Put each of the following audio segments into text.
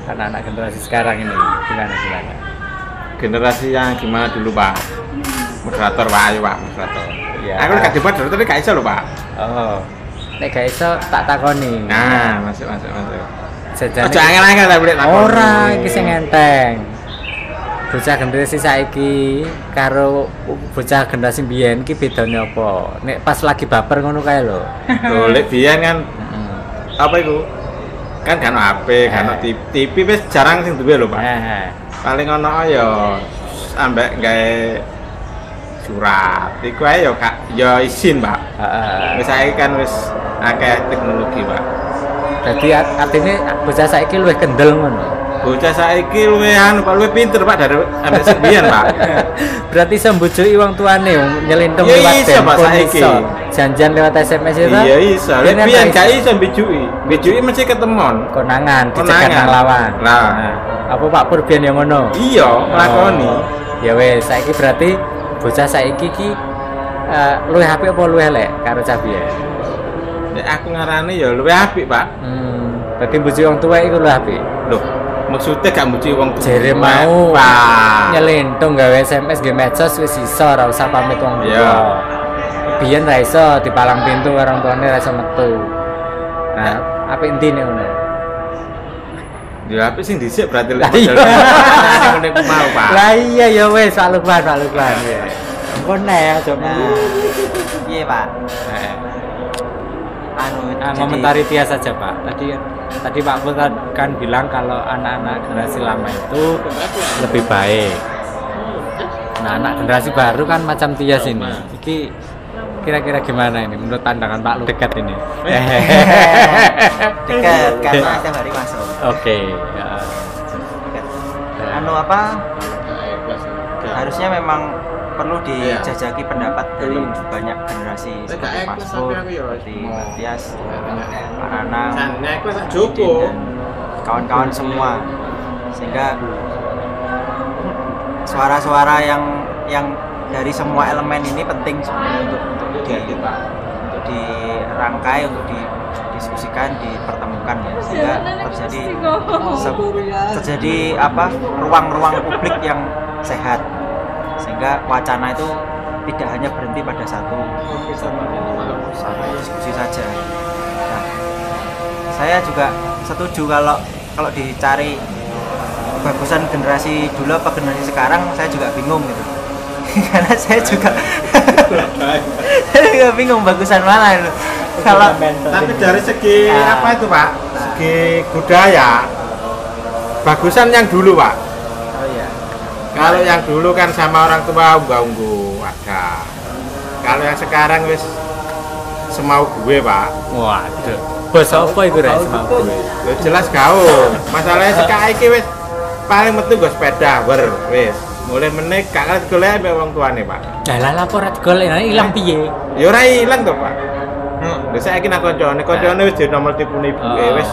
Anak-anak generasi sekarang ini gimana? Generasi yang gimana dulu Pak? Moderator Pak, ayo Pak, moderator. Ya. Aku nek debat tapi gak iso lho Pak. Oh, nek gak iso tak takoni. Nah, masuk. Sejane Aja angel-angel ta boleh takoni. ora iki sing enteng. Bocah generasi saiki karo bocah generasi biyen ki bedane apa? Nek pas lagi baper ngono kae lho. Lho lek biyen kan apa iku? Kan ono HP, kan ono TV wis jarang sing duwe lho Pak. Paling ono ya ambek gawe surat. Iku ae ya Kak, ya izin Pak. Wis saiki kan wis akeh teknologi Pak. Jadi artinya bocah saiki luwih kendel ngono. Bocah saiki luwih luwih pinter Pak dari ambek sebiyen Pak. Berarti iso mbujuki wong tuane nyelintung Ya lewat iso, Pak, handphone saiki. iso. Janjian lewat SMS itu. Iya iso. Lek Biyen biyen kan gak iso mbijuki. Mbijuki mesti ketemon. konangan dicegat nang lawan. Lah. Apa Pak Pur biyen yang ngono? Iya, nglakoni. Ya wes, saiki berarti bocah saiki ki luwih apik apa luwih elek karo cah biyen? Nek aku ngarani ya luwih apik, Pak. Berarti mbujuki wong tuwa iku luwih apik. Loh, maksudnya gak muji wong tuwa. Jere mau Pak. nyelentung gawe SMS gawe medsos wis iso ora usah pamit wong tuwa. Iya. Biyen ra iso dipalang pintu karo wong tuane ra iso metu. Nah, apa intine ngono? Ya apik sing dhisik berarti lek Lah iya. model ngene ku mau, Pak. Lah iya ya wis Pak Lukman. Engko nek aja meneh. Iya Pak. Komentari Tia saja Pak. Tadi Pak Pur kan bilang kalau anak-anak generasi lama itu lebih baik. Nah, anak generasi baru kan macam Tia sini. Iki kira-kira gimana ini menurut pandangan Pak Lu dekat ini? Dekat karena tiap hari masuk. Oke. Ya. Harusnya memang perlu dijajaki pendapat dari banyak generasi seperti Mas Pur, seperti Matias, Pak Nanang, dan kawan-kawan semua, sehingga suara-suara yang dari semua elemen ini penting sebenarnya untuk dirangkai, untuk didiskusikan, dipertemukan ya, sehingga terjadi ruang-ruang publik yang sehat, sehingga wacana itu tidak hanya berhenti pada satu diskusi saja. Nah, saya juga setuju kalau dicari bagusan generasi dulu apa generasi sekarang, saya juga bingung gitu. Karena saya juga bingung bagusan mana itu. Kalau tapi dari segi apa itu Pak? Segi budaya bagusan yang dulu Pak. oh iya. Kalau yang dulu kan sama orang tua unggah-ungguh ada. Kalau yang sekarang wis semau gue Pak. Waduh. Bos apa iku Res? Lho jelas gaul. Masalahnya saiki wis paling metu nggo sepeda wer wis. Mulai meneh gak golek ambek wong tuane Pak. Lah lapor at golek ilang piye? Ya ora ilang to Pak. Lho saiki nang kancane wis di nomor tipune ibuke wis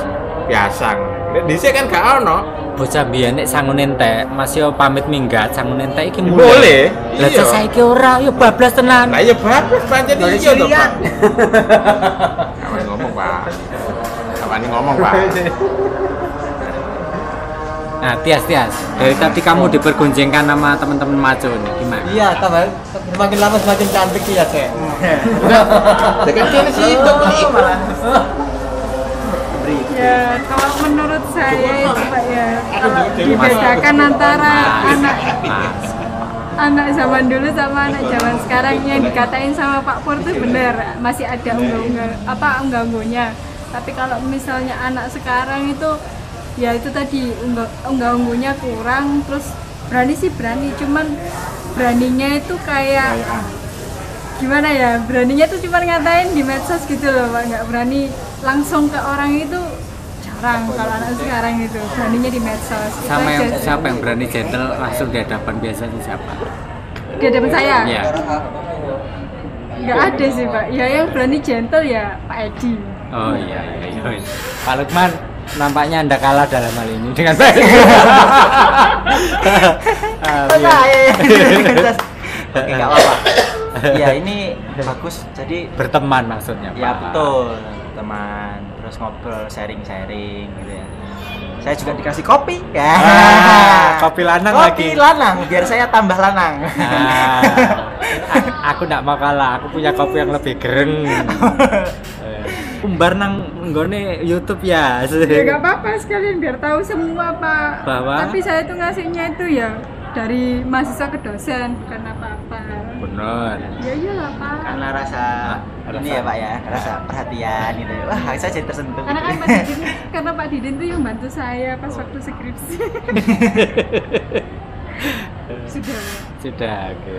biasa. Nek dhisik kan gak ono. Bocah biyen nek sangun entek, masih pamit minggat sangun entek iki Boleh. Lah Iya. saiki ora, yo bablas tenan. Lah ya bablas pancen iya to Pak. Kawan ngomong Pak. Kawan ngomong Pak. Nah, Tias, dari tadi kamu dipergoncengkan sama teman-teman maco nih, gimana? Iya, tambah semakin lama semakin cantik ya, Cek. Dekat sini sih itu malah. Ya, kalau menurut saya itu Pak ya, kalau dibedakan antara anak zaman dulu sama anak zaman sekarang, yang dikatain sama Pak Pur itu benar, masih ada unggah-ungguhnya. Tapi kalau misalnya anak sekarang itu ya itu tadi unggah-ungguhnya kurang, terus berani sih berani, cuman beraninya itu kayak gimana ya, beraninya tuh cuma ngatain di medsos gitu loh Pak, nggak berani langsung ke orang itu jarang. Kalau anak sekarang itu beraninya di medsos. Sama Itu yang aja sih. siapa yang berani gentle langsung di hadapan biasanya siapa? Di hadapan saya Iya. nggak ada sih Pak, ya yang berani gentle ya Pak Edi. Oh iya. Pak Lukman, nampaknya Anda kalah dalam hal ini dengan baik. Oke, nggak apa-apa. Ya ini bagus, jadi Berteman maksudnya Pak. ya betul. teman, terus ngobrol, sharing gitu ya. Saya juga dikasih kopi ya. Kopi lanang kopi lagi. lanang biar saya tambah lanang. Aku nggak mau kalah, aku punya kopi yang lebih gereng. Umbar nang nggone YouTube ya. Ya nggak apa-apa, sekalian biar tahu semua Pak. Bahwa? Tapi saya tuh ngasihnya itu ya dari mahasiswa ke dosen, bukan apa-apa. Benar. Ya iyalah Pak. Karena rasa ini ya Pak ya, rasa perhatian gitu. Wah, saya jadi tersentuh. Karena Pak Didin tuh yang bantu saya pas waktu skripsi. Sudah. Sudah, oke.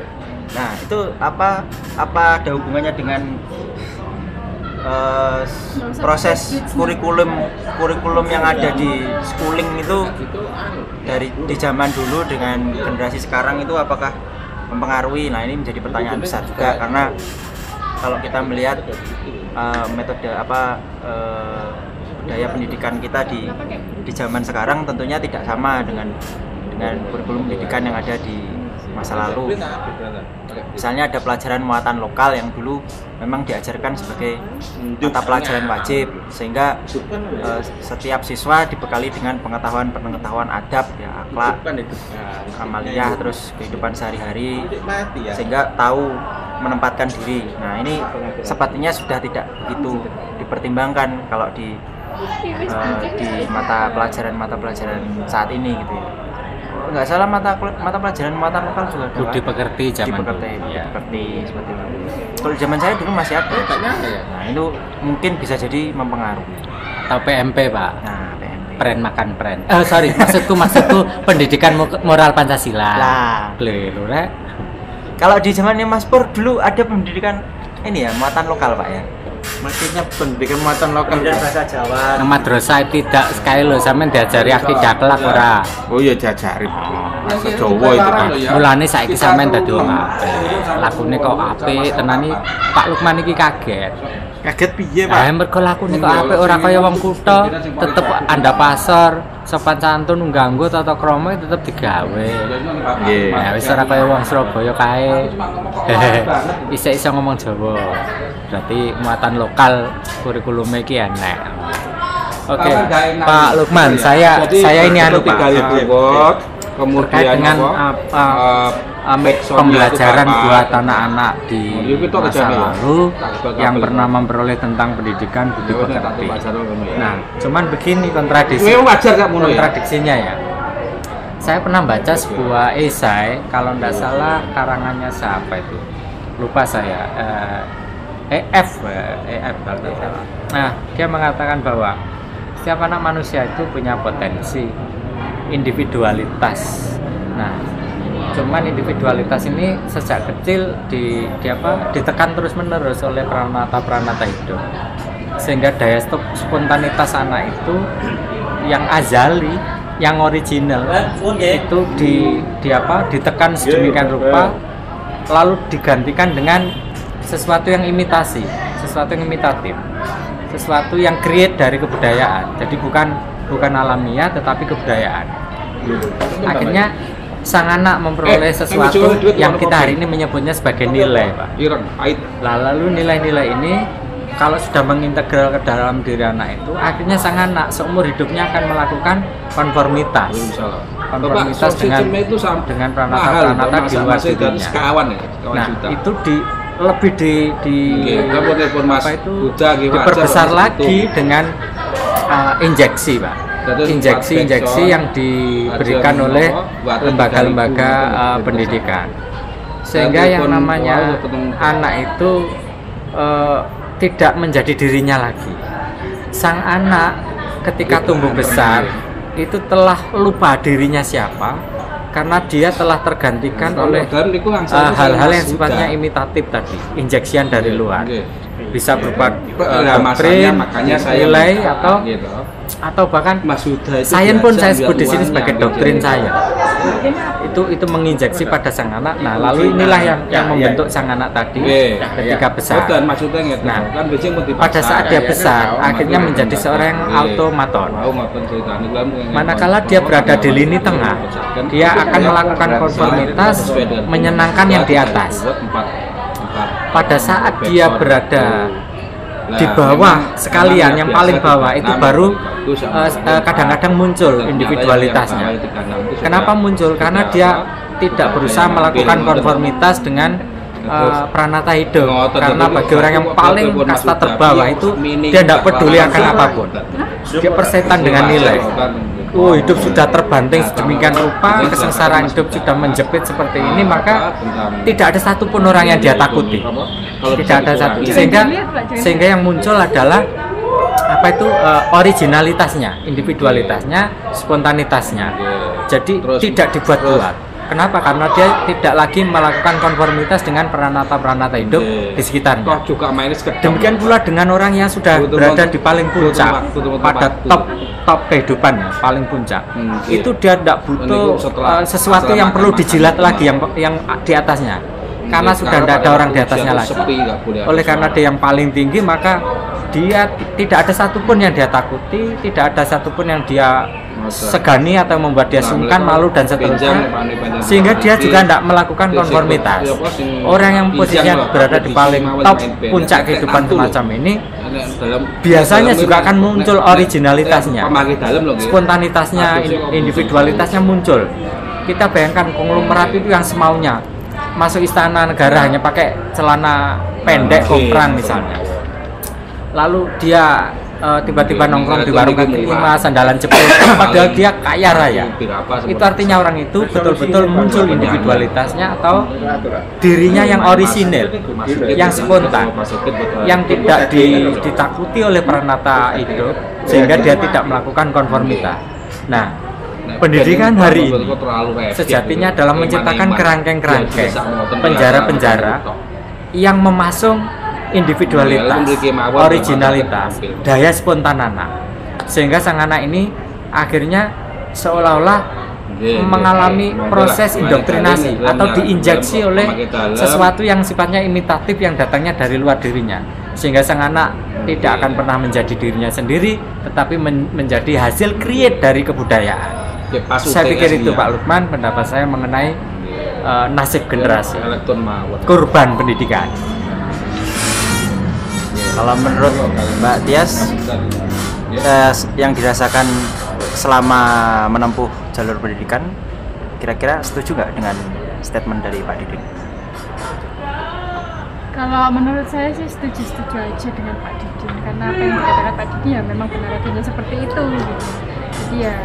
Nah, itu apa ada hubungannya dengan proses kurikulum yang ada di schooling itu dari di zaman dulu dengan generasi sekarang itu apakah mempengaruhi? Nah, ini menjadi pertanyaan besar juga karena kalau kita melihat metode budaya pendidikan kita di zaman sekarang tentunya tidak sama dengan kurikulum pendidikan yang ada di masa lalu. Misalnya ada pelajaran muatan lokal yang dulu memang diajarkan sebagai mata pelajaran wajib, sehingga setiap siswa dibekali dengan pengetahuan adab, ya, akhlak, amaliyah, terus kehidupan sehari-hari, sehingga tahu menempatkan diri. Nah, ini sepertinya sudah tidak begitu dipertimbangkan kalau di mata pelajaran saat ini gitu ya. Nggak salah mata pelajaran muatan lokal juga ada. Budi pekerti zaman dipekerti seperti itu. Kalau zaman saya dulu masih ada. Nah, itu mungkin bisa jadi mempengaruhi. Atau PMP, Pak. Nah, PMP. Pren makan pren. Sorry, maksudku pendidikan moral Pancasila. Lah, Keliru, Rek. kalau di zamannya Mas Pur dulu ada pendidikan ini ya, muatan lokal, Pak ya. Maksudnya pendidikan muatan lokal Dan bahasa Jawa. Madrasah tidak sekali lho sampean diajari akidah kelak ora. Oh iya diajari. Bahasa Jawa itu Pak. Mulane saiki sampean dadi wong apik. Lakune kok apik tenan iki Pak Lukman iki kaget. Kaget piye, Pak? Ah mergo lakune kok apik ora kaya wong kutha, tetep anda pasar, sopan santun ngganggu tata krama tetep digawe. Nggih. Ya wis ora kaya wong Surabaya kae. Isa-isa ngomong Jawa. Berarti muatan lokal kurikulumnya iki enak. Oke, Pak Lukman, saya ini anu Pak. Terkait dengan pembelajaran buat anak-anak di masa lalu yang pernah memperoleh tentang pendidikan budi pekerti. Nah, cuman begini kontradiksinya ya. Saya pernah baca sebuah esai, kalau tidak salah karangannya siapa itu, lupa saya. EF kalau tidak salah. Nah, dia mengatakan bahwa setiap anak manusia itu punya potensi individualitas. Nah, cuman individualitas ini sejak kecil ditekan terus-menerus oleh peranata hidup, sehingga daya spontanitas anak itu yang azali, yang original itu ditekan sedemikian rupa, lalu digantikan dengan sesuatu yang imitasi, sesuatu yang imitatif, sesuatu yang create dari kebudayaan. Jadi bukan alamiah tetapi kebudayaan. Akhirnya sang anak memperoleh sesuatu yang kita hari ini menyebutnya sebagai nilai, Pak. Lalu nilai-nilai ini kalau sudah mengintegral ke dalam diri anak itu, akhirnya sang anak seumur hidupnya akan melakukan konformitas dengan peranata-peranata di luar dirinya. Nah, itu diperbesar lagi dengan injeksi, Pak. Injeksi yang diberikan oleh lembaga-lembaga pendidikan, sehingga yang namanya anak itu tidak menjadi dirinya lagi. Sang anak ketika tumbuh besar itu telah lupa dirinya siapa, karena dia telah tergantikan oleh hal-hal yang sifatnya imitatif tadi, injeksian dari luar, bisa berupa doktrin, nilai atau bahkan sains pun saya sebut di sini sebagai doktrin saya. Itu menginjeksi pada sang anak. Nah, lalu inilah yang membentuk sang anak tadi ketika besar. Nah, pada saat dia besar akhirnya menjadi seorang yang automaton. Manakala dia berada di lini tengah, dia akan melakukan konformitas menyenangkan yang di atas. Pada saat dia berada di bawah sekalian, yang paling bawah itu baru kadang-kadang muncul individualitasnya. Kenapa muncul? Karena dia tidak berusaha melakukan konformitas dengan pranata hidup. Karena bagi orang yang paling kasta terbawah itu dia tidak peduli akan apapun. Dia persetan dengan nilai. Hidup sudah terbanting sedemikian rupa, kesengsaraan hidup sudah menjepit seperti ini, maka tidak ada satupun orang yang dia takuti. Tidak ada satu. Sehingga yang muncul adalah apa itu originalitasnya, individualitasnya, spontanitasnya. Jadi tidak dibuat-buat. Kenapa? Karena dia tidak lagi melakukan konformitas dengan pranata-pranata hidup di sekitarnya. Demikian pula dengan orang yang sudah berada di paling puncak, pada top kehidupannya, paling puncak. Itu dia tidak butuh sesuatu yang perlu dijilat lagi yang di atasnya. Karena sudah tidak ada orang di atasnya lagi. Oleh karena dia yang paling tinggi, maka dia tidak ada satupun yang dia takuti, tidak ada satupun yang dia segani atau membuat dia sungkan, malu dan seterusnya, sehingga dia juga tidak melakukan konformitas. Orang yang posisinya berada di paling top puncak kehidupan semacam ini biasanya juga akan muncul originalitasnya, spontanitasnya, individualitasnya muncul. Kita bayangkan konglomerat itu yang semaunya masuk istana negara hanya pakai celana pendek komprang misalnya, lalu dia tiba-tiba nongkrong di warung kaki lima, sandalan jepit, padahal dia kaya raya. Itu artinya orang itu betul-betul muncul individualitasnya atau dirinya yang orisinil, yang spontan, yang tidak ditakuti oleh pranata hidup, sehingga dia tidak melakukan konformitas. Nah, pendidikan hari ini sejatinya adalah menciptakan kerangkeng-kerangkeng, penjara-penjara yang memasung individualitas, originalitas, daya spontan anak, sehingga sang anak ini akhirnya seolah-olah mengalami proses indoktrinasi atau diinjeksi oleh sesuatu yang sifatnya imitatif yang datangnya dari luar dirinya, sehingga sang anak tidak akan pernah menjadi dirinya sendiri, tetapi menjadi hasil create dari kebudayaan. Saya pikir itu Pak Lukman pendapat saya mengenai nasib generasi korban pendidikan. Kalau menurut Mbak Tias, yang dirasakan selama menempuh jalur pendidikan, kira-kira setuju nggak dengan statement dari Pak Didin? Kalau menurut saya sih setuju aja dengan Pak Didin, karena apa yang dikatakan Pak Didin ya memang benar adanya seperti itu gitu. Jadi ya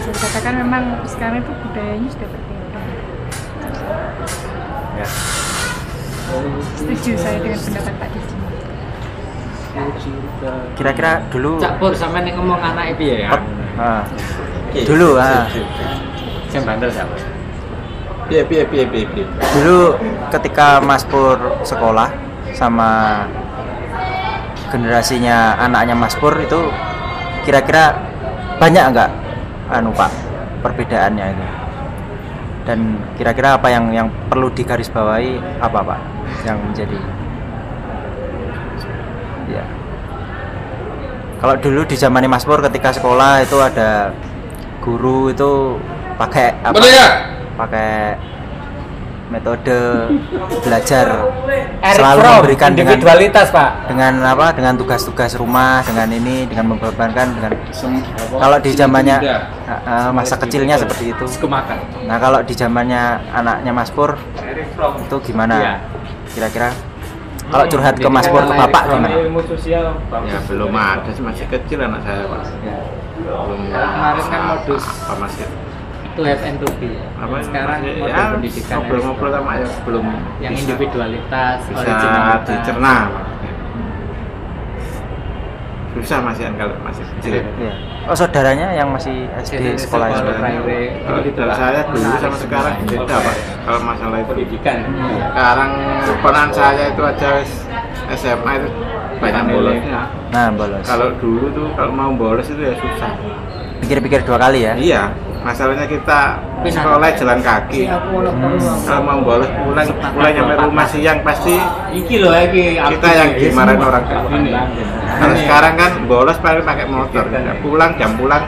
saya katakan memang sekarang itu budayanya sudah berbeda. Ya. Setuju saya dengan pendapat Pak Didin. Kira-kira dulu Cak Pur sama nih ngomong anak itu ya. Dulu Saya bandel siapa? Piye. Dulu ketika Mas Pur sekolah sama generasinya anaknya Mas Pur itu kira-kira banyak nggak Pak perbedaannya itu? Dan kira-kira apa yang perlu digarisbawahi apa Pak yang menjadi ya. Kalau dulu di zamannya Mas Pur ketika sekolah itu ada guru itu pakai apa? Pakai metode belajar selalu memberikan individualitas Pak. Dengan apa? Dengan tugas-tugas rumah, dengan ini, dengan membebankan dengan kalau di zamannya masa kecilnya seperti itu. Nah, kalau di zamannya anaknya Mas Pur itu gimana? Kira-kira kalau curhat ke Mas Pur, ke Bapak gimana? Ya belum ada, masih kecil anak saya Pak. Belum. Kemarin kan modus apa masih to have and to be. Sekarang model ya, pendidikan ngobrol-ngobrol sama ya belum yang individualitas, bisa originalitas dicerna. Susah kalau masih kecil. Ya. Oh, saudaranya yang masih SD sekolah Saudara saya dulu sama sekarang beda Pak. Kalau masalah itu pendidikan. Sekarang keponakan saya itu aja SMA itu banyak bolosnya. Nah, bolos. Kalau dulu tuh kalau mau bolos itu ya susah. Pikir-pikir 2 kali ya? Iya, masalahnya kita sekolah jalan kaki. Kalau mau bolos pulang nyampe rumah siang pasti kita yang dimarahin orang tua. Kalau sekarang kan bolos pakai motor, pulang jam pulang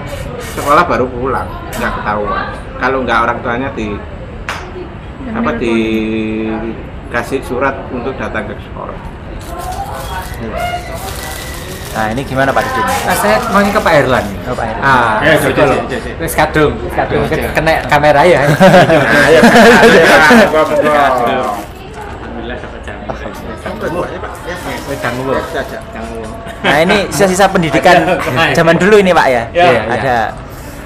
sekolah baru pulang, nggak ketahuan. Kalau nggak orang tuanya dikasih surat untuk datang ke sekolah. Nah, ini gimana Pak Didin? Nah, saya mau ke Pak Erlan. Oh, Pak Erlan. Wis kadung kena kamera ya. Alhamdulillah dapat jam. Nah, ini sisa-sisa pendidikan zaman dulu ini Pak ya? Iya, ada.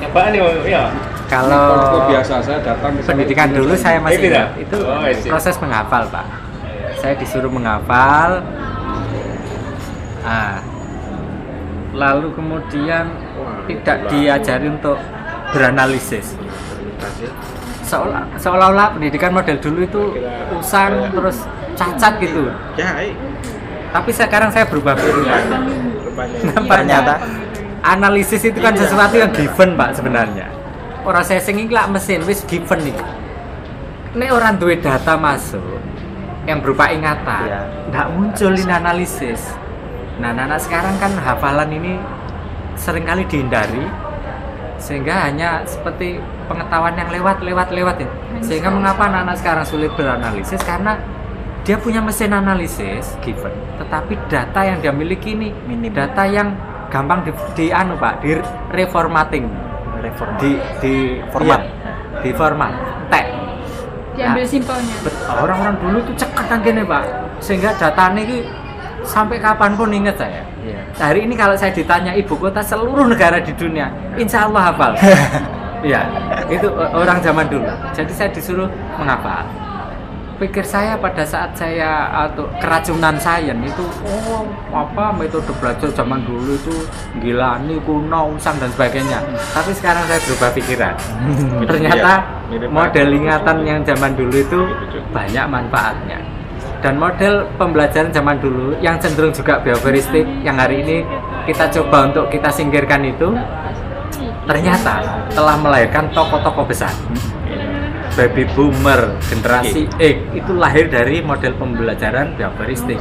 Apaan nih? Iya. Kalau biasa saya datang pendidikan dulu saya masih ingat, itu proses menghafal Pak. Saya disuruh menghafal. Lalu kemudian tidak diajari untuk beranalisis. Seolah-olah pendidikan model dulu itu usang terus cacat gitu. Tapi sekarang saya berubah pikiran. Ternyata analisis itu kan sesuatu yang given Pak sebenarnya. Orang saya sing iki lak mesin wis given nih. Nek orang duwe data masuk yang berupa ingatan, nggak muncul ini analisis. Nah, anak sekarang kan hafalan ini seringkali dihindari, sehingga hanya seperti pengetahuan yang lewat ya. Sehingga mengapa anak-anak sekarang sulit beranalisis? Karena dia punya mesin analisis given, tetapi data yang dia miliki ini data yang gampang di reformatting, di format, di format, diambil simpelnya. Orang-orang dulu itu cekatan gini Pak, sehingga datanya ini sampai kapanpun ingat saya. Hari ini kalau saya ditanya ibu kota seluruh negara di dunia, insya Allah hafal. Iya, itu orang zaman dulu. Jadi saya disuruh menghafal. Pikir saya pada saat saya atau keracunan sains itu, metode belajar zaman dulu itu gila, nih kuno, usang dan sebagainya. Tapi sekarang saya berubah pikiran. Ternyata model ingatan yang zaman dulu itu banyak manfaatnya. Dan model pembelajaran zaman dulu yang cenderung juga behavioristik yang hari ini kita coba untuk kita singkirkan itu ternyata telah melahirkan tokoh-tokoh besar. Baby boomer, generasi X itu lahir dari model pembelajaran behavioristik.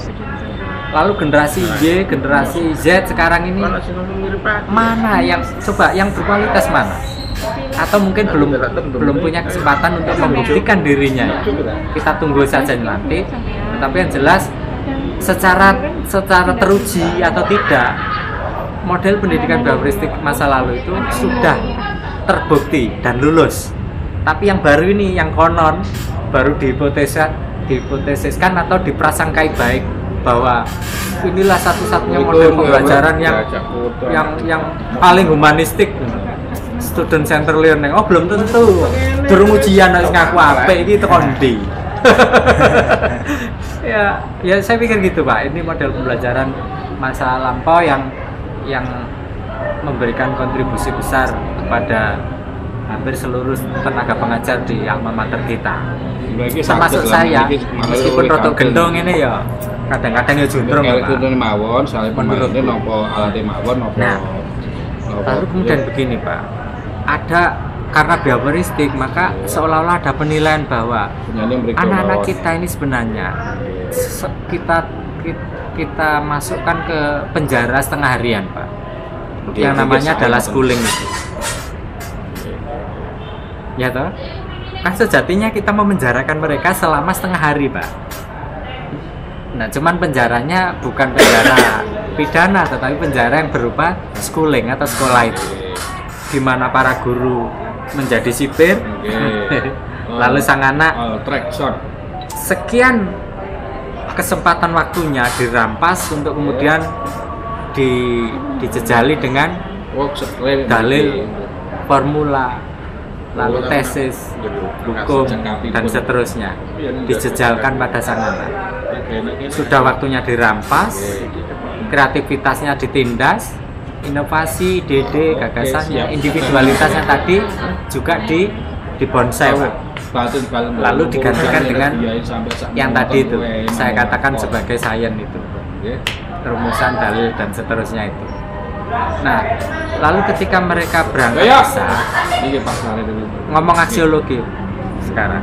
Lalu generasi Y, generasi Z sekarang ini mana yang coba yang berkualitas mana? Atau mungkin belum punya kesempatan untuk membuktikan dirinya. Kita tunggu saja nanti. Tetapi yang jelas secara teruji atau tidak, model pendidikan behavioristik masa lalu itu sudah terbukti dan lulus. Tapi yang baru ini, yang konon baru dihipotesiskan atau diprasangkai baik bahwa inilah satu-satunya model pembelajaran yang paling humanistik, student center learning. Oh, belum tentu. Durung ujian harus ngaku apik iki tekan ndi. Ya saya pikir gitu Pak. Ini model pembelajaran masa lampau yang memberikan kontribusi besar kepada hampir seluruh tenaga pengajar di alma mater kita. Termasuk saya, meskipun rotok gendong ini ya kadang-kadang ya juntrung Pak. Mawon, soalnya pemainnya nopo alatnya mawon nopo. Nah, lalu kemudian begini Pak, ada karena behavioristik maka seolah-olah ada penilaian bahwa anak-anak kita ini sebenarnya kita masukkan ke penjara setengah harian Pak, yang namanya adalah schooling itu. Ya toh? Kan sejatinya kita memenjarakan mereka selama setengah hari Pak. Nah, cuman penjaranya bukan penjara pidana, tetapi penjara yang berupa schooling atau sekolah itu, di mana para guru menjadi sipir, lalu sang anak sekian kesempatan waktunya dirampas untuk kemudian dijejali dengan dalil, formula, lalu tesis, hukum, dan seterusnya dijejalkan pada sang anak. Sudah waktunya dirampas, kreativitasnya ditindas, inovasi, ide, gagasannya, individualitasnya tadi juga dibonsai, lalu digantikan dengan yang tadi itu saya katakan sebagai sains itu, rumusan, dalil, dan seterusnya itu. Nah, lalu ketika mereka berangkat bisa ngomong aksiologi sekarang,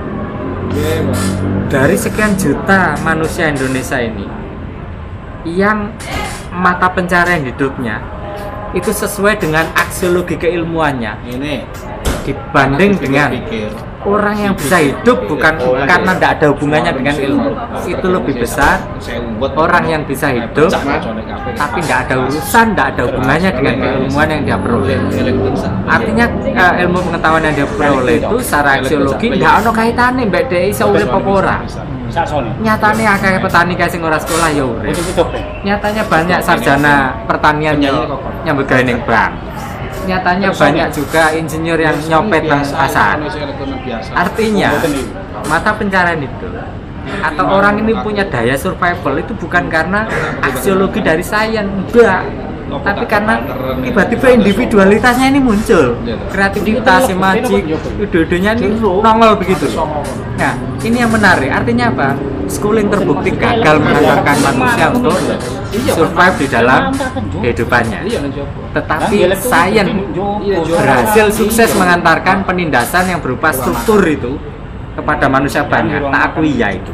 dari sekian juta manusia Indonesia ini yang mata pencarian hidupnya itu sesuai dengan aksiologi keilmuannya ini dibanding dengan orang yang bisa hidup bukan karena tidak ada hubungannya dengan ilmu, itu lebih besar. Orang yang bisa hidup tapi tidak ada urusan, tidak ada hubungannya dengan keilmuan yang dia peroleh. Artinya ilmu pengetahuan yang dia peroleh itu secara aksiologi tidak ada kaitannya mbak dia iso urip apa ora. Nyatanya akeh petani kae sing ora sekolah ya urip. Nyatanya banyak sarjana pertanian yang nyambut gawe ning bank. Nyatanya banyak juga insinyur yang nyopet nang pasar. Artinya mata pencarian itu atau orang ini punya daya survival itu bukan karena aksiologi dari sains, enggak, tapi karena tiba-tiba individualitasnya ini muncul, kreativitas, magic, ide-idenya ini nongol begitu. Nah, ini yang menarik. Artinya apa? Schooling terbukti gagal mengantarkan manusia untuk survive di dalam kehidupannya. Tetapi sains berhasil sukses mengantarkan penindasan yang berupa struktur itu kepada manusia banyak. Tak akui ya itu.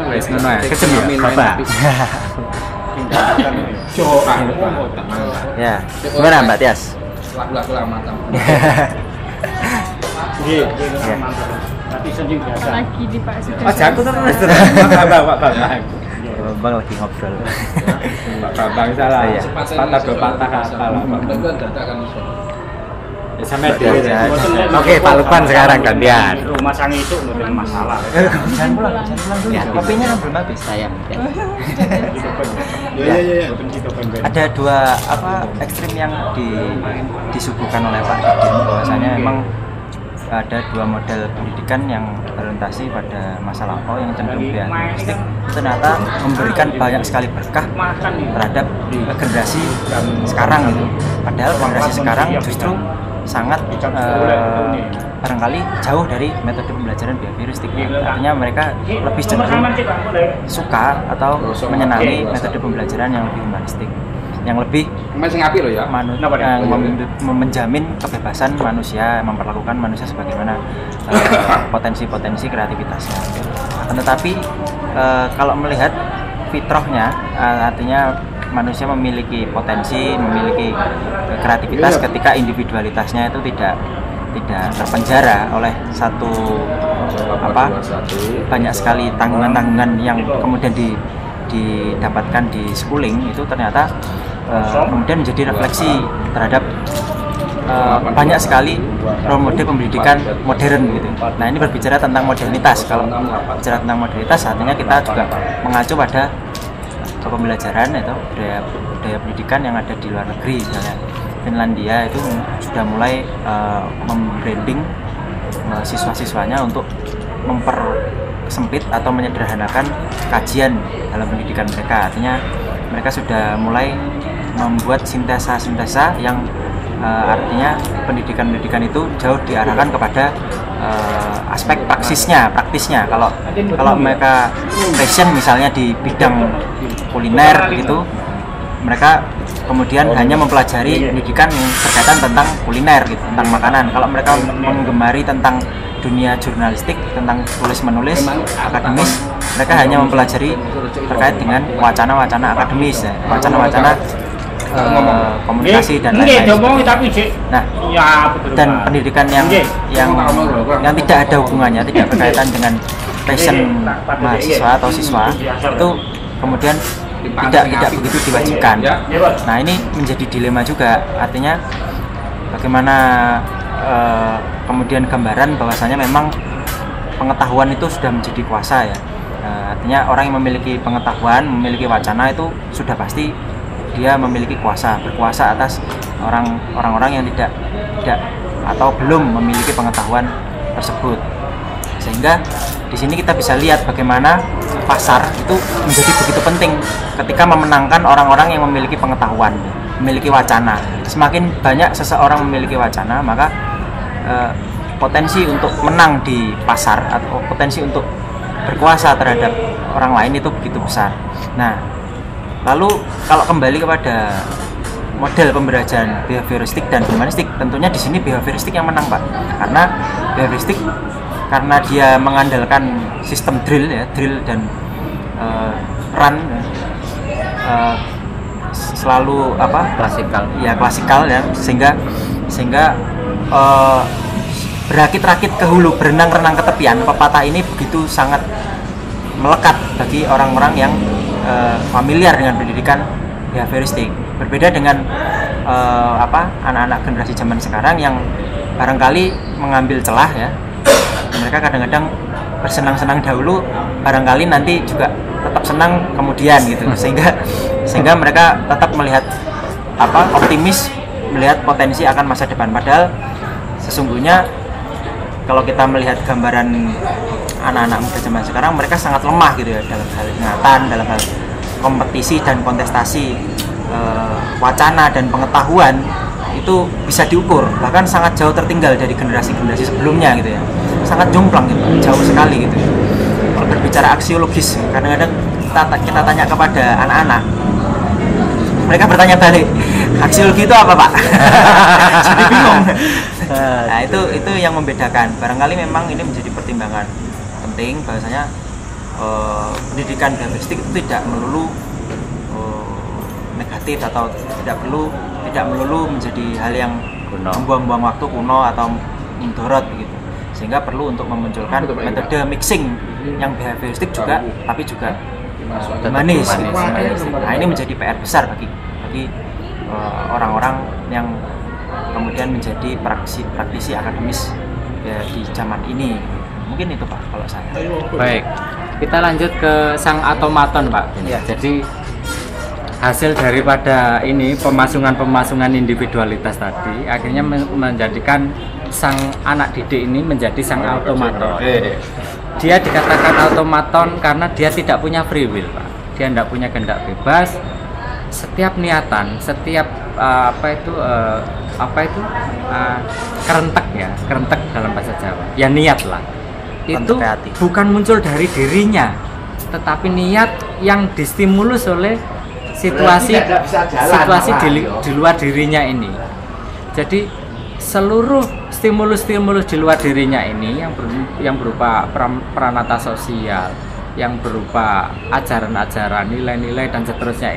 Wes ngono ya. Kejem ya, Bapak. Ya, gimana Mbak Tias? Lagi di Pak sudah. Oh, jatuh terus. Bapak. Bang lagi ngobrol. Pak Bang salah. Patah dua patah kata lah. Ya sampai dhewe. Oke, Pak Lukman sekarang gantian. Rumah sang itu nggak masalah. Jangan pulang dulu. Ya, kopinya belum habis saya. Iya. Ada dua ekstrim yang disuguhkan oleh Pak Didin, bahwasanya memang ada dua model pendidikan yang berorientasi pada masa lampau yang cenderung behaviouristik ternyata memberikan banyak sekali berkah terhadap generasi sekarang gitu. Padahal generasi sekarang justru sangat barangkali jauh dari metode pembelajaran behaviouristik. Artinya mereka lebih cenderung suka atau menyenangi metode pembelajaran yang lebih humanistik, yang lebih menjamin kebebasan manusia, memperlakukan manusia sebagaimana potensi-potensi kreativitasnya. Tetapi kalau melihat fitrahnya, artinya manusia memiliki potensi, memiliki kreativitas ketika individualitasnya itu tidak terpenjara oleh banyak sekali tanggungan-tanggungan yang kemudian didapatkan di schooling itu ternyata kemudian menjadi refleksi terhadap banyak sekali role model pendidikan modern gitu. Nah, ini berbicara tentang modernitas. Kalau bicara tentang modernitas, artinya kita juga mengacu pada pembelajaran atau budaya pendidikan yang ada di luar negeri. Misalnya Finlandia itu sudah mulai membranding siswa-siswanya untuk mempersempit atau menyederhanakan kajian dalam pendidikan mereka. Artinya mereka sudah mulai membuat sintesa-sintesa yang artinya pendidikan itu jauh diarahkan kepada aspek praktisnya. Kalau mereka passion misalnya di bidang kuliner gitu, mereka kemudian hanya mempelajari pendidikan yang berkaitan tentang kuliner gitu, tentang makanan. Kalau mereka menggemari tentang dunia jurnalistik, tentang tulis-menulis akademis, mereka hanya mempelajari terkait dengan wacana-wacana akademis, ya, wacana-wacana komunikasi dan lain-lain. Nah, dan pendidikan yang tidak ada hubungannya, tidak berkaitan dengan passion mahasiswa atau siswa itu kemudian tidak begitu diwajibkan. Nah, ini menjadi dilema juga. Artinya bagaimana kemudian gambaran bahwasanya memang pengetahuan itu sudah menjadi kuasa ya. Artinya orang yang memiliki pengetahuan, memiliki wacana itu sudah pasti dia memiliki berkuasa atas orang-orang yang tidak atau belum memiliki pengetahuan tersebut. Sehingga di sini kita bisa lihat bagaimana pasar itu menjadi begitu penting ketika memenangkan orang-orang yang memiliki pengetahuan, memiliki wacana. Semakin banyak seseorang memiliki wacana, maka potensi untuk menang di pasar atau potensi untuk berkuasa terhadap orang lain itu begitu besar. Nah, lalu kalau kembali kepada model pembelajaran behavioristik dan humanistik, tentunya di sini behavioristik yang menang, Pak. Karena behavioristik karena dia mengandalkan sistem drill dan run selalu klasikal ya, sehingga berakit-rakit ke hulu, berenang-renang ke tepian. Pepatah ini begitu sangat melekat bagi orang-orang yang familiar dengan pendidikan behavioristik. Berbeda dengan anak-anak generasi zaman sekarang yang barangkali mengambil celah ya. Mereka kadang-kadang bersenang-senang dahulu, barangkali nanti juga tetap senang kemudian gitu. Sehingga mereka tetap melihat optimis, melihat potensi akan masa depan. Padahal sesungguhnya kalau kita melihat gambaran anak-anak muda zaman sekarang, mereka sangat lemah gitu ya dalam hal ingatan, dalam hal kompetisi dan kontestasi, wacana dan pengetahuan itu bisa diukur, bahkan sangat jauh tertinggal dari generasi-generasi sebelumnya gitu ya, sangat jomplang gitu, jauh sekali gitu. Kalau berbicara aksiologis, kadang-kadang kita tanya kepada anak-anak, mereka bertanya balik, aksiologi itu apa Pak? Jadi bingung. Nah itu yang membedakan. Barangkali memang ini menjadi pertimbangan penting bahwasanya pendidikan behavioristik itu tidak melulu negatif atau tidak melulu menjadi hal yang membuang-buang waktu, kuno atau mudorot begitu. Sehingga perlu untuk memunculkan metode mixing yang behavioristik juga, tapi juga humanis. Nah ini menjadi PR besar bagi orang-orang yang kemudian menjadi praktisi akademis ya, di zaman ini. Mungkin itu Pak kalau saya. Baik, kita lanjut ke sang automaton Pak. Ya. Jadi hasil daripada ini pemasungan individualitas tadi akhirnya menjadikan sang anak didik ini menjadi sang automaton. Dia dikatakan automaton karena dia tidak punya free will Pak. Dia tidak punya kehendak bebas. Setiap niatan, setiap kerentek dalam bahasa Jawa ya, niat lah itu bukan muncul dari dirinya, tetapi niat yang distimulus oleh situasi di luar dirinya ini. Jadi seluruh stimulus di luar dirinya ini yang berupa peranata sosial, yang berupa ajaran-ajaran, nilai-nilai dan seterusnya,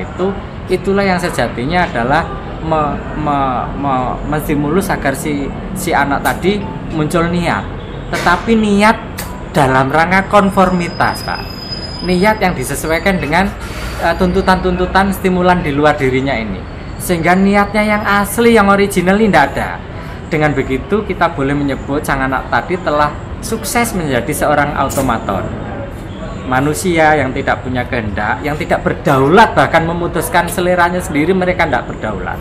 itulah yang sejatinya adalah menstimulus agar si anak tadi muncul niat. Tetapi niat dalam rangka konformitas Pak, niat yang disesuaikan dengan tuntutan-tuntutan stimulan di luar dirinya ini, sehingga niatnya yang asli, yang original ini tidak ada. Dengan begitu kita boleh menyebut sang anak tadi telah sukses menjadi seorang automaton, manusia yang tidak punya kehendak, yang tidak berdaulat, bahkan memutuskan seleranya sendiri. Mereka tidak berdaulat,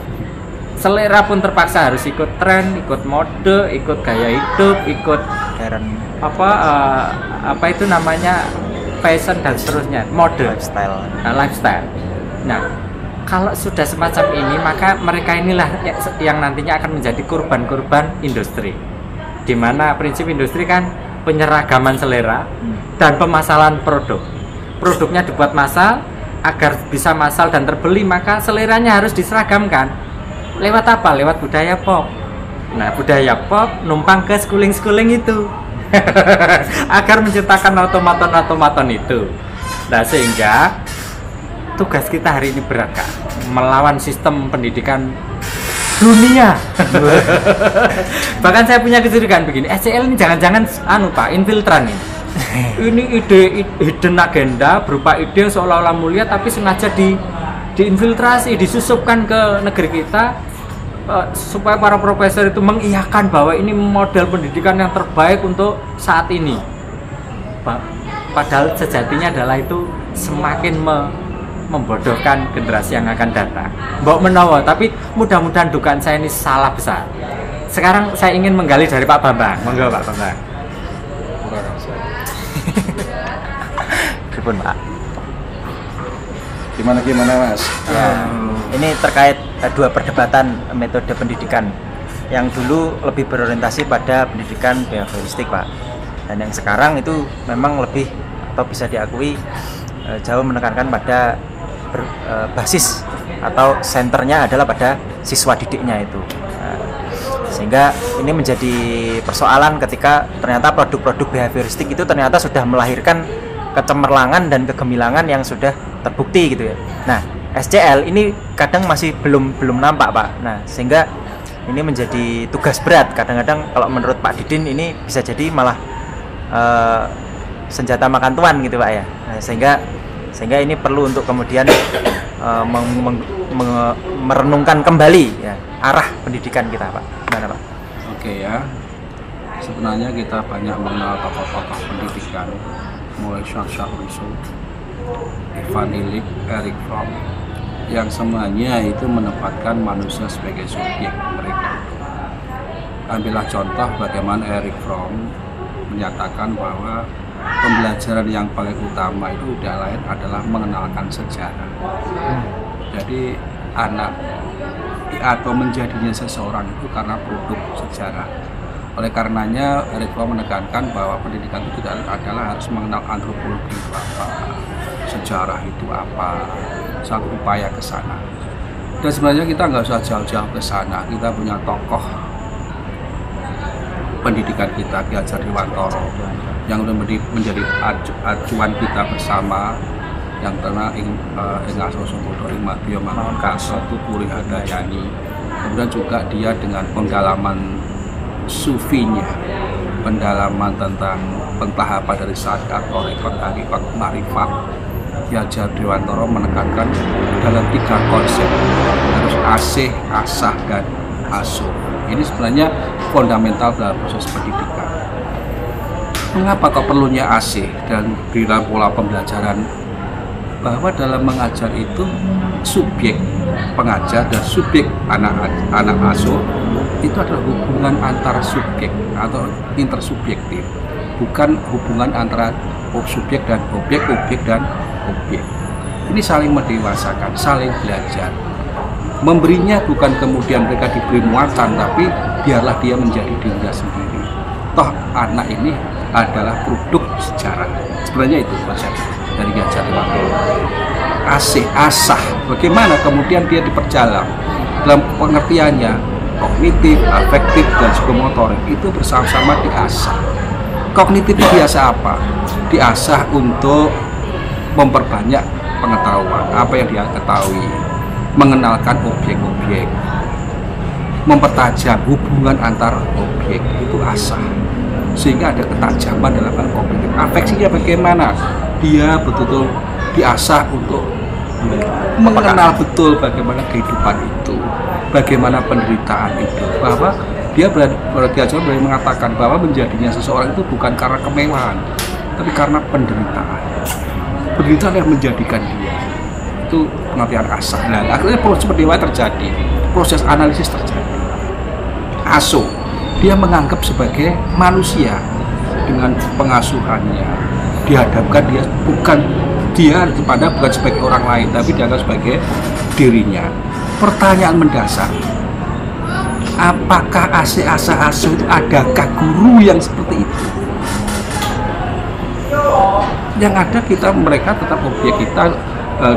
selera pun terpaksa harus ikut tren, ikut mode, ikut gaya hidup, ikut itu namanya fashion dan seterusnya, mode, lifestyle. Nah, kalau sudah semacam ini, maka mereka inilah yang nantinya akan menjadi korban-korban industri, di mana prinsip industri kan penyeragaman selera dan pemasalan produk. Produknya dibuat massal, agar bisa massal dan terbeli, maka seleranya harus diseragamkan. Lewat apa? Lewat budaya pop. Nah, budaya pop numpang ke schooling itu agar menciptakan automaton itu. Nah, sehingga tugas kita hari ini berat Kak, melawan sistem pendidikan dunia. Bahkan saya punya kecurigaan begini, SCL ini jangan-jangan Pak, infiltran ini. Ini ide hidden agenda berupa ide yang seolah-olah mulia tapi sengaja diinfiltrasi, disusupkan ke negeri kita, supaya para profesor itu mengiyakan bahwa ini model pendidikan yang terbaik untuk saat ini. Padahal sejatinya adalah itu semakin membodohkan generasi yang akan datang. Mbok menawa, tapi mudah-mudahan dugaan saya ini salah besar. Sekarang saya ingin menggali dari Pak Bambang. Monggo Pak Bambang. Pripun Pak? Gimana Mas? Ini terkait dua perdebatan metode pendidikan. Yang dulu lebih berorientasi pada pendidikan behavioristik Pak, dan yang sekarang itu memang lebih, atau bisa diakui jauh menekankan pada basis atau senternya adalah pada siswa didiknya itu. Sehingga ini menjadi persoalan ketika ternyata produk-produk behavioristik itu ternyata sudah melahirkan kecemerlangan dan kegemilangan yang sudah terbukti gitu ya. Nah, SCL ini kadang masih belum nampak Pak. Nah, sehingga ini menjadi tugas berat. Kadang-kadang kalau menurut Pak Didin ini bisa jadi malah senjata makan tuan gitu Pak ya. Nah, sehingga ini perlu untuk kemudian merenungkan kembali ya arah pendidikan kita Pak. Gimana Pak? Oke ya, sebenarnya kita banyak mengenal tokoh-tokoh pendidikan, mulai Jean-Jacques Rousseau, Ivan Illich, Erich Fromm, yang semuanya itu menempatkan manusia sebagai subjek mereka. Ambillah contoh bagaimana Erich Fromm menyatakan bahwa pembelajaran yang paling utama itu tidak lain adalah mengenalkan sejarah. Jadi anak atau menjadinya seseorang itu karena produk sejarah. Oleh karenanya Erich Fromm menekankan bahwa pendidikan itu adalah harus mengenal antropologi itu apa, sejarah itu apa, satu upaya ke sana. Dan sebenarnya kita nggak usah jauh-jauh ke sana. Kita punya tokoh pendidikan kita, Ki Hajar Dewantara, yang sudah menjadi acuan kita bersama, yang karena ing aso Sumbodo ing Madya Mangkaso Tuturi Handayani. Kemudian juga dia dengan pendalaman sufinya, pendalaman tentang pentahapan dari syariat, tarekat, hakikat, ma'rifat. Ki Hajar Dewantara menekankan dalam 3 konsep, harus asih, asah, dan asuh. Ini sebenarnya fundamental dalam proses pendidikan. Mengapa kok perlunya asih dan di dalam pola pembelajaran? Bahwa dalam mengajar itu subjek pengajar dan subjek anak asuh itu adalah hubungan antara subjek atau intersubjektif, bukan hubungan antara subjek dan objek dan objek. Ini saling mendewasakan, saling belajar. Memberinya bukan kemudian mereka diberi muatan, tapi biarlah dia menjadi dirinya sendiri. Toh anak ini adalah produk sejarah. Sebenarnya itu konsep dari Ki Hajar Dewantara. Asih, asah, bagaimana kemudian dia diperjalan dalam pengertiannya kognitif, afektif, dan psikomotorik itu bersama-sama diasah. Kognitif biasa apa? Diasah untuk memperbanyak pengetahuan, apa yang dia ketahui, mengenalkan objek-objek, mempertajam hubungan antar objek, itu asah, sehingga ada ketajaman dalam hal kognitif. Afeksinya bagaimana? Dia betul-betul diasah untuk mengenal betul bagaimana kehidupan itu, bagaimana penderitaan itu, bahwa dia belajar berani mengatakan bahwa menjadinya seseorang itu bukan karena kemewahan, tapi karena penderitaan. Penderitaan yang menjadikan dia. Itu pengertian asah. Nah, akhirnya proses pendewasaan terjadi, proses analisis terjadi. Asuh, dia menganggap sebagai manusia dengan pengasuhannya, dihadapkan dia bukan sebagai orang lain, tapi dianggap sebagai dirinya. Pertanyaan mendasar, apakah asih-asah asuh itu adakah guru yang seperti itu? Yang ada mereka tetap objek kita,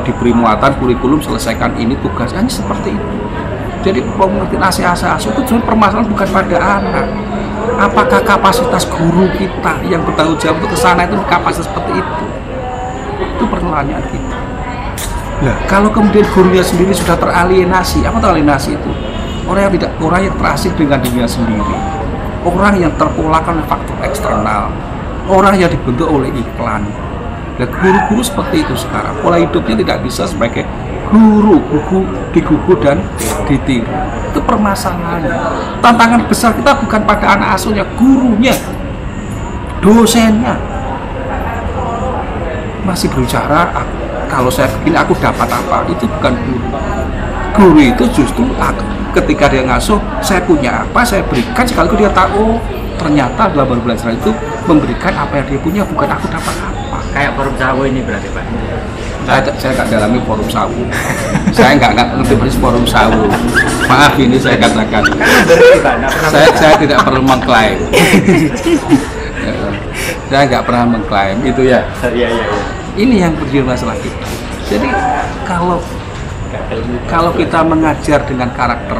diberi muatan kurikulum, selesaikan ini tugasnya seperti itu. Jadi pengertian asih-asah asuh itu cuma permasalahan bukan pada anak. Apakah kapasitas guru kita yang bertanggung jawab untuk kesana itu kapasitas seperti itu? Itu pertanyaan kita. Nah, kalau kemudian gurunya sendiri sudah teralienasi, apa teralienasi itu? Orang yang terasing dengan dirinya sendiri, orang yang terpolakan oleh faktor eksternal, orang yang dibentuk oleh iklan. Nah, guru-guru seperti itu sekarang pola hidupnya tidak bisa sebagai guru digugu dan ditiru. Itu permasalahannya. Tantangan besar kita bukan pada anak asuhnya, gurunya, dosennya. Masih berbicara, kalau saya begini aku dapat apa? Itu bukan guru. Guru itu justru ketika dia ngasuh, saya punya apa, saya berikan, sekaligus dia tahu ternyata dalam belajar itu memberikan apa yang dia punya, bukan aku dapat apa. Kayak forum sawu ini berarti Pak? Saya nggak dalami forum sawu. Saya nggak ngerti persis forum sawu. Maaf ini saya katakan. Saya tidak perlu mengklaim. Saya nggak pernah mengklaim itu ya. Iya. Ini yang menjadi masalah kita. Jadi kalau kita mengajar dengan karakter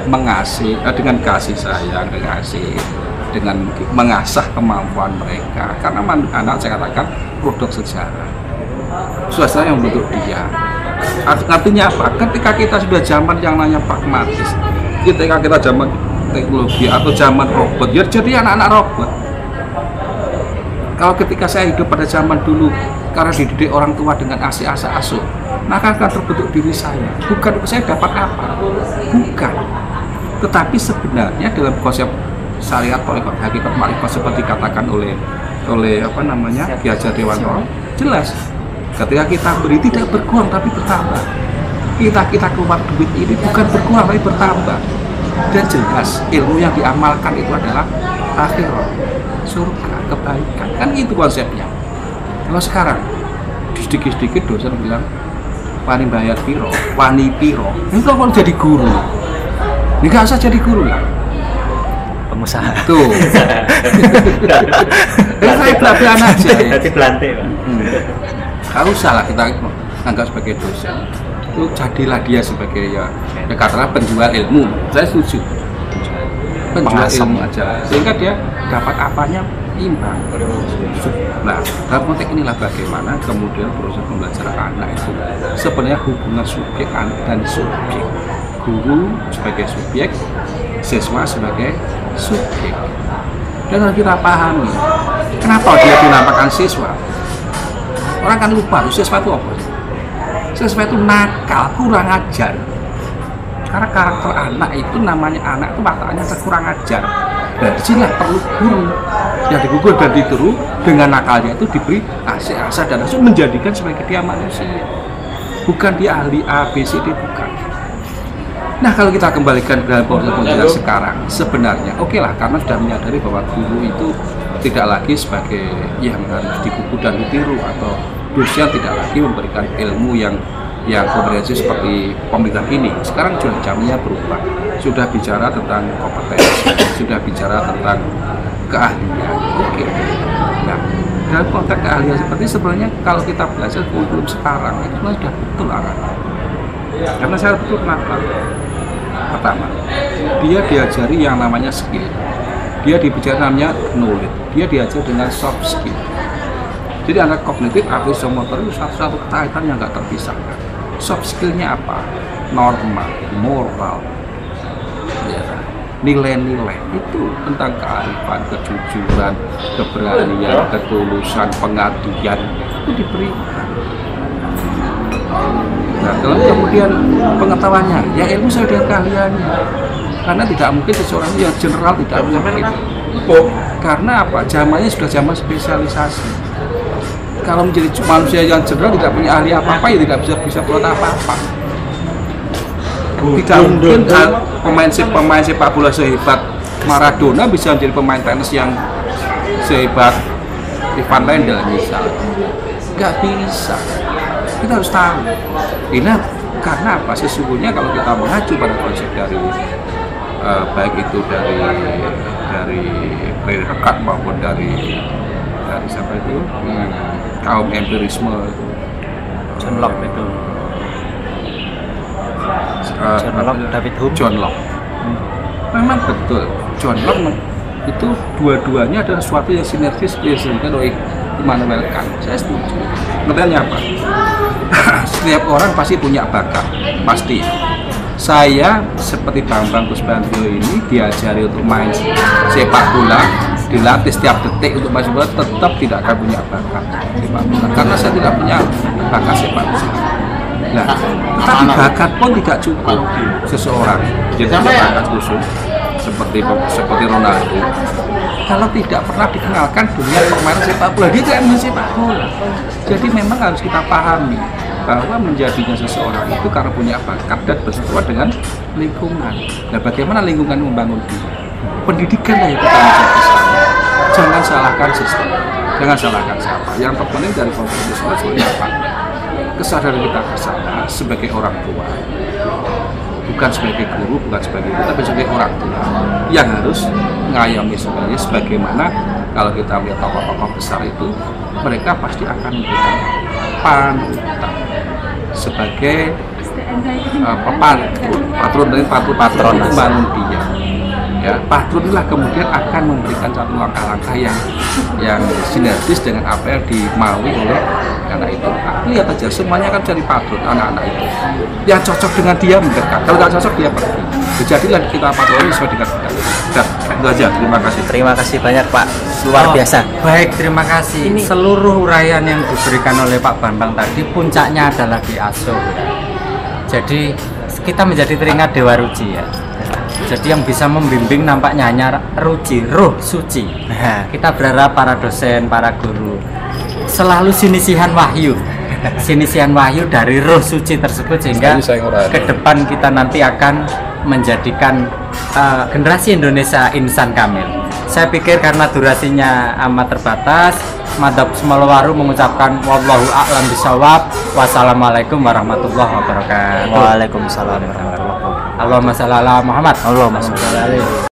mengasihi, dengan kasih sayang, dengan mengasah kemampuan mereka, karena anak saya katakan produk sejarah, suasana yang membentuk dia. Artinya apa? Ketika kita sudah zaman yang namanya pragmatis, ketika kita zaman teknologi atau zaman robot, ya jadi anak-anak robot. Kalau ketika saya hidup pada zaman dulu, karena dididik orang tua dengan asuh, maka akan terbentuk diri saya. Bukan saya dapat apa, bukan. Tetapi sebenarnya dalam konsep syariat thariqah hakikat ma'rifah seperti katakan oleh apa namanya Ki Hajar Dewantara, jelas ketika kita beri tidak berkurang tapi bertambah. Kita keluar duit ini bukan berkurang tapi bertambah. Dan jelas ilmu yang diamalkan itu adalah akhirat, surga, kebaikan. Kan itu konsepnya. Kalau sekarang sedikit-sedikit dosen bilang wani bayar piro, wani piro, ini kalau jadi guru, ini nggak usah jadi guru lah, pengusaha. Tuh. Saya pelajaran aja. Berarti pelantik, Pak. Nggak usah lah kita anggap sebagai dosen. Itu jadilah dia sebagai ya katakanlah penjual ilmu. Saya setuju. Penjual ilmu aja, sehingga dia dapat apanya imbang. Nah, dalam konteks inilah bagaimana kemudian proses pembelajaran anak itu sebenarnya hubungan subjek dan subjek. Guru sebagai subjek, siswa sebagai subjek. Dan harus kita pahami kenapa dia dinamakan siswa. Orang kan lupa siswa itu apa? Siswa itu nakal, kurang ajar. Karena karakter anak itu namanya anak itu wataknya kurang ajar. Dan disinilah perlu guru yang digugur dan ditiru dengan nakalnya itu diberi asih-asah dan langsung menjadikan sebagai dia manusia. Bukan dia ahli A, B, C, D, bukan. Nah, kalau kita kembalikan ke dalam pembelajaran sekarang, sebenarnya oke lah, karena sudah menyadari bahwa guru itu tidak lagi sebagai yang harus digugu dan ditiru, atau dosen tidak lagi memberikan ilmu yang komprehensif seperti pemerintahan ini. Sekarang sudah jamnya berubah, sudah bicara tentang kompetensi, sudah bicara tentang keahlian. Oke. Nah, dalam konteks keahlian seperti sebenarnya kalau kita belajar kurikulum sekarang itu sudah betul arahnya. Karena saya betul kenapa? Pertama, dia diajari yang namanya skill. Dia dibicara namanya knowledge. Dia diajar dengan soft skill. Jadi anak kognitif, motor itu satu kaitan yang nggak terpisahkan. Soft skillnya apa? Norma, moral, ya, nilai-nilai itu tentang kearifan, kejujuran, keberanian, ketulusan, pengabdian itu diberikan. Nah, kalau kemudian pengetahuannya, ya ilmu saya dengan keahliannya. Karena tidak mungkin seseorang yang general tidak mungkin. Karena apa? Zamannya sudah zaman spesialisasi. Kalau menjadi manusia yang general tidak punya ahli apa-apa, ya tidak bisa buat apa-apa. Tidak mungkin pemain sepak bola sehebat Maradona bisa menjadi pemain tenis yang sehebat Ivan Lendl misalnya. Nggak bisa. Kita harus tahu. Ini karena apa? Sesungguhnya kalau kita mengacu pada konsep dari baik itu dari Descartes maupun dari siapa itu kaum empirisme John Locke itu John Locke memang betul John Locke itu dua-duanya adalah sesuatu yang sinergis dihasilkan oleh Immanuel Kant. Saya setuju. Pertanyaannya apa? Setiap orang pasti punya bakat, pasti. Saya seperti Bambang Kusbandrio ini diajari untuk main sepak bola, dilatih setiap detik untuk main sepak bola, tetap tidak akan punya bakat sepak bola karena saya tidak punya bakat sepak bola. Nah, tetapi bakat pun tidak cukup seseorang jadi bakat khusus seperti Ronaldo kalau tidak pernah dikenalkan dunia permainan sepak bola, dia tidak main sepak bola. Jadi memang harus kita pahami bahwa menjadinya seseorang itu karena punya bakat dan bersesuaian dengan lingkungan. Nah, bagaimana lingkungan membangun dia? Pendidikan yang kita menjadi sana. Jangan salahkan sistem, jangan salahkan siapa. Yang terpenting dari kontribusi sebenarnya apa? Kesadaran kita bersama sebagai orang tua, bukan sebagai guru, bukan sebagai kita, tapi sebagai orang tua yang harus ngayomi sebenarnya sebagaimana kalau kita melihat tokoh-tokoh besar itu mereka pasti akan memberikan panutan sebagai patron untuk membangun dia. ya patron inilah kemudian akan memberikan satu langkah-langkah yang sinergis dengan apa yang dimaui oleh anak itu. Lihat aja semuanya kan cari patron anak-anak itu yang cocok dengan dia mendekat, kalau nggak cocok dia pergi. Jadilah kita patroli sesuai dengan kita. Itu aja, terima kasih. Terima kasih banyak Pak, luar biasa. Baik, terima kasih. Ini seluruh uraian yang diberikan oleh Pak Bambang tadi puncaknya adalah di ASO. Jadi kita menjadi teringat Dewa Ruci ya. Jadi yang bisa membimbing nampaknya hanya Ruci, roh suci. Kita berharap para dosen, para guru selalu sinisihan wahyu. Sinisihan wahyu dari roh suci tersebut sehingga ke depan kita nanti akan menjadikan generasi Indonesia insan kamil. Saya pikir karena durasinya amat terbatas, Madhab Semalawaru mengucapkan wallahu a'lam bishawab. Wassalamualaikum warahmatullahi wabarakatuh. Waalaikumsalam warahmatullahi wabarakatuh. Allahumma shalli ala Muhammad. Allahumma shalli alaihi.